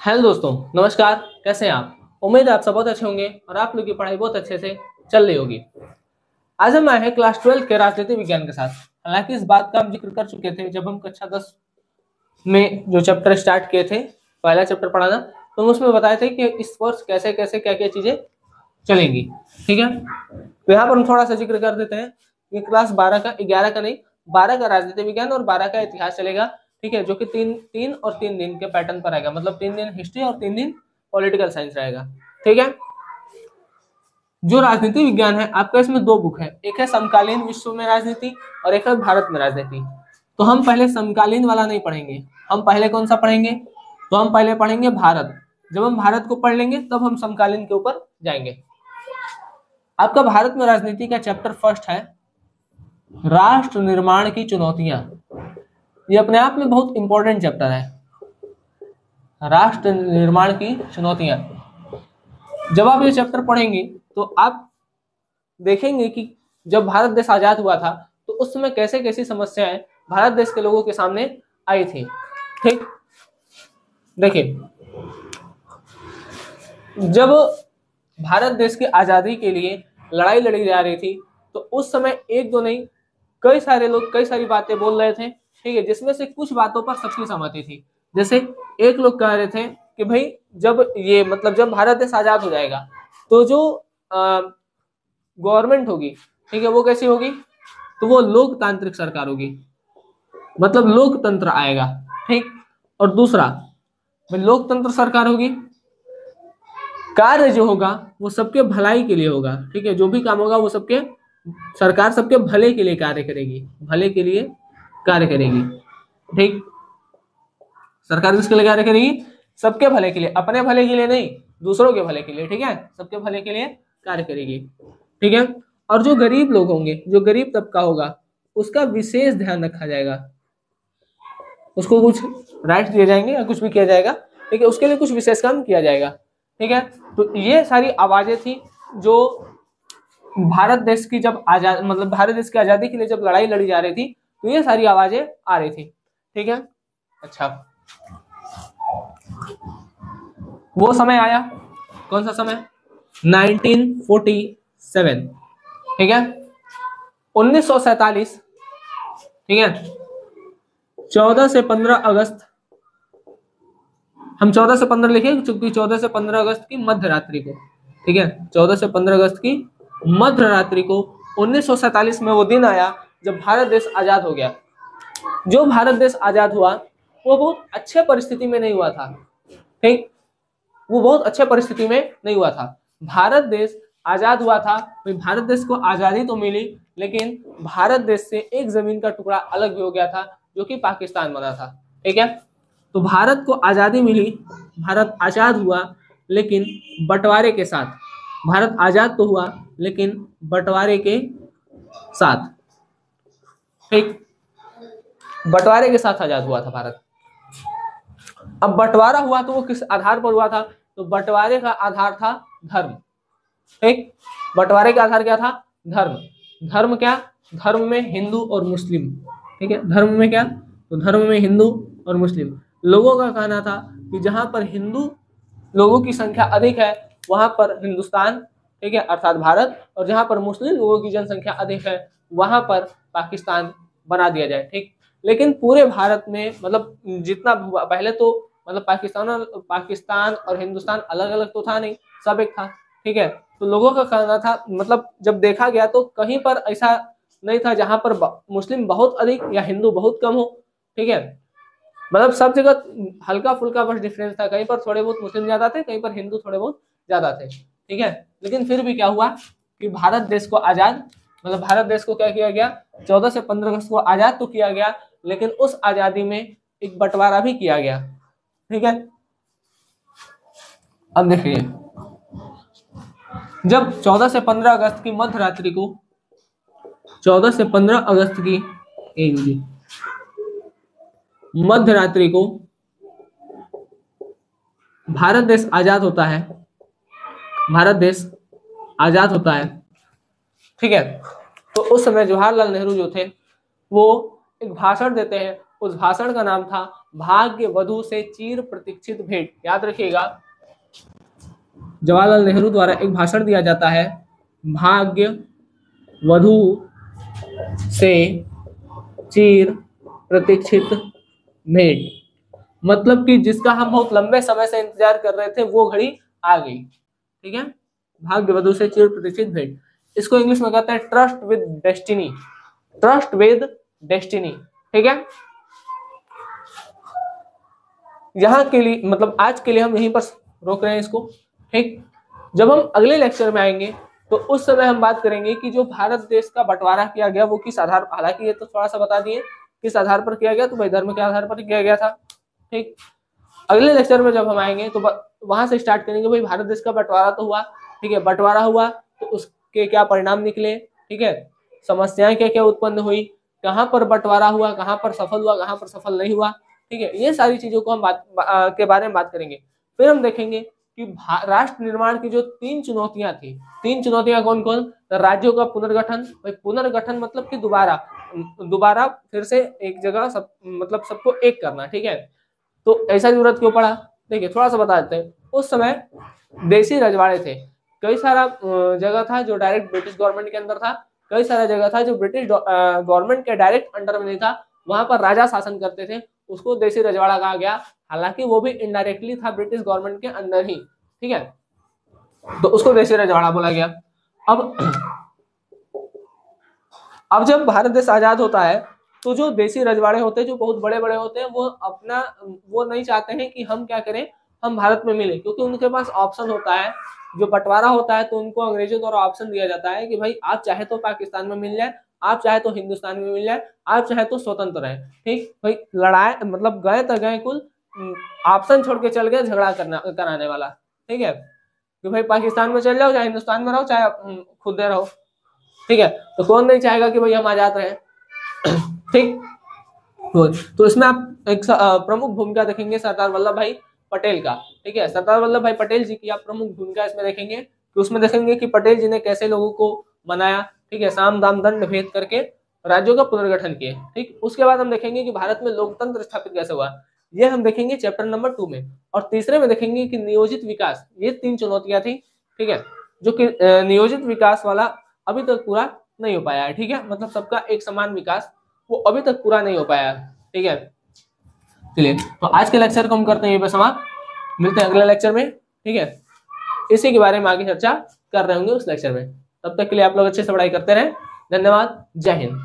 Hello दोस्तों, नमस्कार। कैसे हैं आप? उम्मीद है आप सब बहुत अच्छे होंगे और आप लोग की पढ़ाई बहुत अच्छे से चल रही होगी। आज हम आए हैं क्लास 12 के राजनीति विज्ञान के साथ। हालांकि इस बात का हम जिक्र कर चुके थे जब हम कक्षा 10 में जो चैप्टर स्टार्ट किए थे, पहला चैप्टर पढ़ाना, तो हम उसमें बताए थे कि इस वर्ष कैसे कैसे क्या क्या चीजें चलेंगी। ठीक है, तो यहाँ पर हम थोड़ा सा जिक्र कर देते हैं कि क्लास 12 का 11 का नहीं, 12 का राजनीति विज्ञान और 12 का इतिहास चलेगा। ठीक है, जो कि तीन तीन और 3 दिन के पैटर्न पर आएगा, मतलब 3 दिन हिस्ट्री और 3 दिन पॉलिटिकल साइंस रहेगा। ठीक है, जो राजनीति विज्ञान है आपका, इसमें दो बुक है, एक है समकालीन विश्व में राजनीति और एक है भारत में राजनीति। तो हम पहले समकालीन वाला नहीं पढ़ेंगे, हम पहले कौन सा पढ़ेंगे? तो हम पहले पढ़ेंगे भारत। जब हम भारत को पढ़ लेंगे तब हम समकालीन के ऊपर जाएंगे। आपका भारत में राजनीति का चैप्टर फर्स्ट है राष्ट्र निर्माण की चुनौतियां। ये अपने आप में बहुत इंपॉर्टेंट चैप्टर है, राष्ट्र निर्माण की चुनौतियां। जब आप ये चैप्टर पढ़ेंगे तो आप देखेंगे कि जब भारत देश आजाद हुआ था तो उस समय कैसे कैसी समस्याएं भारत देश के लोगों के सामने आई थी। ठीक, देखिए, जब भारत देश की आजादी के लिए लड़ाई लड़ी जा रही थी तो उस समय एक दो नहीं, कई सारे लोग कई सारी बातें बोल रहे थे। ठीक है, जिसमें से कुछ बातों पर सबकी सहमति थी। जैसे एक लोग कह रहे थे कि भाई जब ये मतलब जब भारत देश आजाद हो जाएगा तो जो गवर्नमेंट होगी, ठीक है, वो कैसी होगी? तो वो लोकतांत्रिक सरकार होगी, मतलब लोकतंत्र आएगा। ठीक, और दूसरा, लोकतंत्र सरकार होगी, कार्य जो होगा वो सबके भलाई के लिए होगा। ठीक है, जो भी काम होगा वो सबके, सरकार सबके भले के लिए कार्य करेगी, भले के लिए कार्य करेगी। ठीक, सरकार किसके लिए कार्य करेगी? सबके भले के लिए, अपने भले के लिए नहीं, दूसरों के भले के लिए। ठीक है, सबके भले के लिए कार्य करेगी। ठीक है, और जो गरीब लोग होंगे, जो गरीब तबका होगा, उसका विशेष ध्यान रखा जाएगा, उसको कुछ राइट्स दिए जाएंगे या कुछ भी किया जाएगा। ठीक है, उसके लिए कुछ विशेष काम किया जाएगा। ठीक है, तो ये सारी आवाजें थी जो भारत देश की जब आजाद मतलब भारत देश की आजादी के लिए जब लड़ाई लड़ी जा रही थी तो ये सारी आवाजें आ रही थी। ठीक है, अच्छा, वो समय आया, कौन सा समय? 1947। ठीक है, 1947। ठीक है, 14 से 15 अगस्त, हम 14 से 15 लिखे क्योंकि 14 से 15 अगस्त की मध्य रात्रि को, ठीक है, 14 से 15 अगस्त की मध्य रात्रि को 1947 में वो दिन आया जब भारत देश आजाद हो गया। जो भारत देश आजाद हुआ वो बहुत अच्छे परिस्थिति में नहीं हुआ था। ठीक, वो बहुत अच्छे परिस्थिति में नहीं हुआ था। भारत देश आजाद हुआ था, भारत देश को आजादी तो मिली, लेकिन भारत देश से एक जमीन का टुकड़ा अलग भी हो गया था जो कि पाकिस्तान बना था। ठीक है, तो भारत को आजादी मिली, भारत आजाद हुआ, लेकिन बंटवारे के साथ। भारत आजाद तो हुआ लेकिन बंटवारे के साथ। ठीक, बंटवारे के साथ आजाद हुआ था भारत। अब बंटवारा हुआ तो वो किस आधार पर हुआ था? तो बंटवारे का आधार था धर्म। ठीक, बंटवारे का आधार क्या था? धर्म। धर्म क्या? धर्म में हिंदू और मुस्लिम। ठीक है, धर्म में क्या? तो धर्म में हिंदू और मुस्लिम। लोगों का कहना था कि जहां पर हिंदू लोगों की संख्या अधिक है वहां पर हिंदुस्तान, ठीक है, अर्थात भारत, और जहां पर मुस्लिम लोगों की जनसंख्या अधिक है वहां पर पाकिस्तान बना दिया जाए। ठीक, लेकिन पूरे भारत में मतलब जितना पहले तो मतलब पाकिस्तान और हिंदुस्तान अलग अलग तो था नहीं, सब एक था। ठीक है, तो लोगों का कहना था, मतलब जब देखा गया तो कहीं पर ऐसा नहीं था जहां पर मुस्लिम बहुत अधिक या हिंदू बहुत कम हो। ठीक है, मतलब सब जगह हल्का फुल्का बस डिफरेंस था, कहीं पर थोड़े बहुत मुस्लिम ज्यादा थे, कहीं पर हिंदू थोड़े बहुत ज्यादा थे। ठीक है, लेकिन फिर भी क्या हुआ कि भारत देश को आजाद, मतलब भारत देश को क्या किया गया? 14 से 15 अगस्त को आजाद तो किया गया, लेकिन उस आजादी में एक बंटवारा भी किया गया। ठीक है, अब देखिए, जब 14 से 15 अगस्त की मध्य रात्रि को, 14 से 15 अगस्त की मध्य रात्रि को भारत देश आजाद होता है, भारत देश आजाद होता है। ठीक है, तो उस समय जवाहरलाल नेहरू जो थे वो एक भाषण देते हैं, उस भाषण का नाम था भाग्य वधु से चिर प्रतीक्षित भेंट। याद रखिएगा, जवाहरलाल नेहरू द्वारा एक भाषण दिया जाता है, भाग्य वधु से चिर प्रतीक्षित भेंट, मतलब कि जिसका हम बहुत लंबे समय से इंतजार कर रहे थे वो घड़ी आ गई। ठीक है, भाग्य वधु से चिर प्रतीक्षित भेंट, इसको इंग्लिश में कहते हैं trust with destiny, trust with destiny. ठीक है, यहाँ के लिए मतलब आज के लिए हम यहीं पर रोक रहे हैं इसको। ठीक, जब हम अगले लेक्चर में आएंगे तो उस समय हम बात करेंगे कि जो भारत देश का बंटवारा किया गया वो किस आधार, हालांकि ये तो थोड़ा सा बता दिए किस आधार पर किया गया, तो भाई धर्म के आधार पर किया गया था। ठीक, अगले लेक्चर में जब हम आएंगे तो वहां से स्टार्ट करेंगे, भाई भारत देश का बंटवारा तो हुआ, ठीक है, बंटवारा हुआ तो उसके क्या परिणाम निकले, ठीक है, समस्याएं क्या क्या उत्पन्न हुई, कहाँ पर बंटवारा हुआ, कहाँ पर सफल हुआ, कहाँ पर सफल नहीं हुआ। ठीक है, ये सारी चीजों को हम के बारे में बात करेंगे। फिर हम देखेंगे कि राष्ट्र निर्माण की जो 3 चुनौतियां थी, 3 चुनौतियां कौन कौन, राज्यों का पुनर्गठन, भाई पुनर्गठन मतलब कि दोबारा फिर से एक जगह सब मतलब सबको एक करना। ठीक है, तो ऐसा जरूरत क्यों पड़ा, देखिए थोड़ा सा बता देते हैं। उस समय देशी रजवाड़े थे, कई सारा जगह था जो डायरेक्ट ब्रिटिश गवर्नमेंट के अंदर था, कई सारा जगह था जो ब्रिटिश गवर्नमेंट के डायरेक्ट अंडर में नहीं था, वहां पर राजा शासन करते थे, उसको देशी रजवाड़ा कहा गया, हालांकि वो भी इनडायरेक्टली था ब्रिटिश गवर्नमेंट के अंदर ही। ठीक है, तो उसको देशी रजवाड़ा बोला गया। अब जब भारत देश आजाद होता है तो जो देशी रजवाड़े होते हैं, जो बहुत बड़े बड़े होते हैं, वो नहीं चाहते हैं कि हम क्या करें, हम भारत में मिले, क्योंकि उनके पास ऑप्शन होता है, जो बंटवारा होता है तो उनको अंग्रेजों द्वारा ऑप्शन दिया जाता है कि भाई आप चाहे तो पाकिस्तान में मिल जाए, आप चाहे तो हिंदुस्तान में मिल जाए, आप चाहे तो स्वतंत्र रहे। ठीक, भाई लड़ाई मतलब गए तो गए, कुल ऑप्शन छोड़ के चल गए झगड़ा कराने वाला। ठीक है, कि भाई पाकिस्तान में चल जाओ, चाहे हिंदुस्तान में रहो, चाहे खुद रहो। ठीक है, तो कौन नहीं चाहेगा कि भाई हम आजाद रहे। ठीक, तो इसमें आप एक प्रमुख भूमिका देखेंगे सरदार वल्लभ भाई पटेल का। ठीक है, सरदार वल्लभ भाई पटेल जी की आप प्रमुख भूमिका इसमें देखेंगे, कि उसमें देखेंगे कि पटेल जी ने कैसे लोगों को मनाया, ठीक है, साम दाम दंड भेद करके राज्यों का पुनर्गठन किए। ठीक, उसके बाद हम देखेंगे कि भारत में लोकतंत्र स्थापित कैसे हुआ, ये हम देखेंगे चैप्टर नंबर 2 में। और तीसरे में देखेंगे कि नियोजित विकास, ये 3 चुनौतियां थी। ठीक है, जो कि नियोजित विकास वाला अभी तक पूरा नहीं हो पाया है। ठीक है, मतलब सबका एक समान विकास वो अभी तक पूरा नहीं हो पाया है। ठीक है, चलिए तो आज के लेक्चर को हम करते हैं समाप्त, मिलते हैं अगले लेक्चर में। ठीक है, इसी के बारे में आगे चर्चा कर रहे होंगे उस लेक्चर में। तब तक के लिए आप लोग अच्छे से पढ़ाई करते रहें। धन्यवाद, जय हिंद।